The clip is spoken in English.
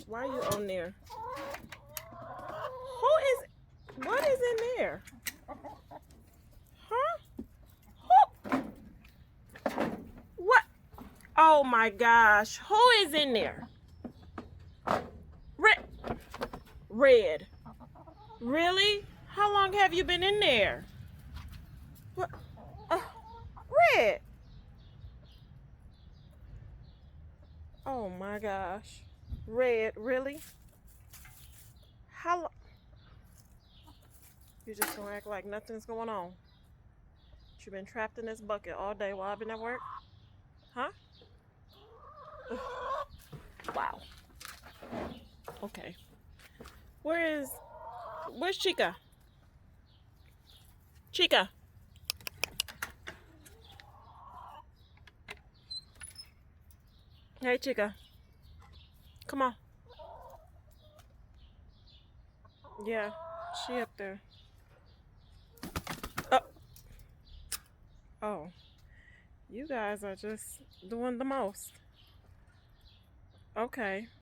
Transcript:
Why are you on there? What is in there? Huh? What? Oh my gosh. Who is in there? Red. Red. Really? How long have you been in there? What? Uh, Red. Oh my gosh. Red, really? How long? You just gonna act like nothing's going on? You've been trapped in this bucket all day while I've been at work? Huh? Ugh. Wow. Okay. Where's Chica? Chica. Hey, Chica. Come on. Yeah, she up there. Oh, oh. You guys are just doing the most. Okay.